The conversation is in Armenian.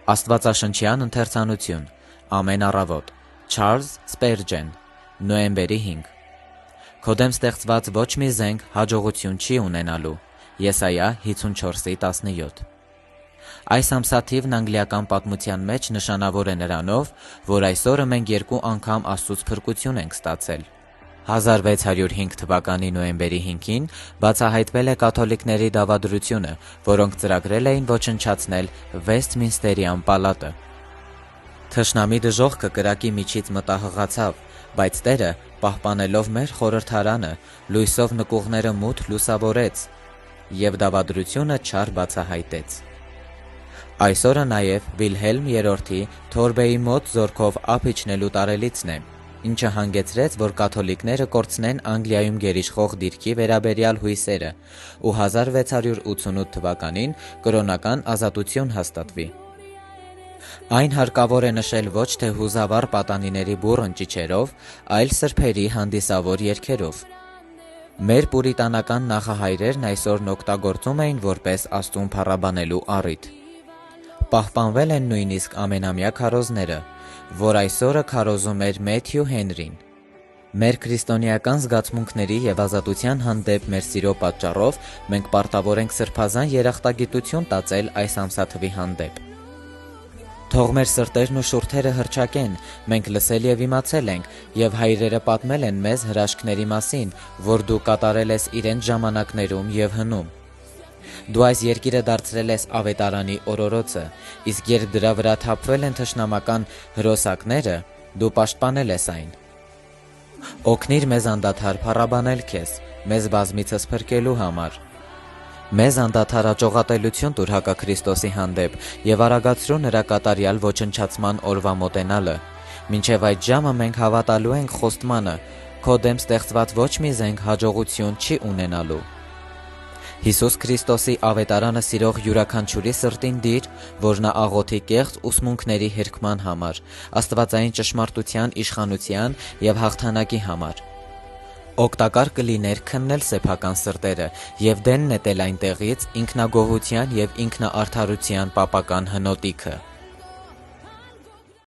Աստվածաշնչյան ընթերցանություն, ամեն առավոտ, Չարլզ Սպերջեն, նոյեմբերի 5։ Քո դեմ ստեղծված ոչ մի զենք հաջողություն չի ունենալու, Եսայա 54:17։ Այս ամսաթիվն անգլիական պատմության մեջ նշանավոր է նրանով, որ այսօրը մենք 2 անգամ Աստծուց փրկություն ենք ստացել։ 1605 թվականի նոյեմբերի 5-ին բացահայտվել է կաթոլիկների դավադրությունը, որոնք ծրագրել էին ոչնչացնել Վեսթմինստերյան պալատը։ Թշնամի դժոխքը կրակի միջից մտահղացավ, բայց Տերը, պահպանելով մեր խորհրդարանը, լույսով նկուղները մութ լուսավորեց և դավադրությունը չար բացահայտեց։ Այսօրը նաև Վիլհելմ III Թորբեի մոտ զորքով ափ իջնելու տարելիցն է, ինչը հանգեցրեց, որ կաթոլիկները կորցնեն Անգլիայում գերիշխող դիրքի վերաբերյալ հույսերը ու 1688 թվականին կրոնական ազատություն հաստատվի։ Այն հարկավոր է նշել ոչ թե հուզավառ պատանիների բուռն ճիչերով, այլ սրբերի հանդիսավոր երգերով։ Մեր պուրիտանական նախահայրերն այսօրն օգտագործում էին որպես Աստծուն փառաբանելու առիթ։ Պահպանվել են նույնիսկ ամենամյա քարոզները, որ այսօրը քարոզում էր Մեթյու Հենրին։ Մեր քրիստոնեական զգացմունքների և ազատության հանդեպ մեր սիրո պատճառով մենք պարտավոր ենք սրբազան երախտագիտություն տածել այս ամսաթվի հանդեպ։ Թող մեր սրտերն ու շուրթերը հռչակեն, մենք լսել և իմացել ենք, և հայրերը պատմել են մեզ հրաշքների մասին, որ դու կատարել ես իրենց ժամանակներում և հնում։ Դու այս երկիրը դարձրել ես ավետարանի օրորոցը, իսկ երբ դրա վրա թափվել են թշնամական հրոսակները, դու պաշտպանել ես այն։ Օգնիր մեզ անդադար փառաբանել քեզ, մեզ բազմիցս փրկելու համար։ Մեզ անդադար աջողատելություն տուր հակաքրիստոսի հանդեպ և արագացրու նրա կատարյալ ոչնչացման օրվա մոտենալը։ Մինչև այդ ժամը մենք հավատալու ենք խոստմանը, քո դեմ ստեղծված ոչ մի զենք հաջողություն չի ունենալու։ Հիսուս Քրիստոսի ավետարանը սիրող յուրաքանչյուրի սրտին դիր, որ նա աղոթի կեղծ ուսմունքների հերքման համար, աստվածային ճշմարտության իշխանության և հաղթանակի համար։ Օգտակար կլիներ քննել սեփական սրտերը և դեն նետել այնտեղից ինքնագոհության և ինքնաարդարության պապական հնոտիքը։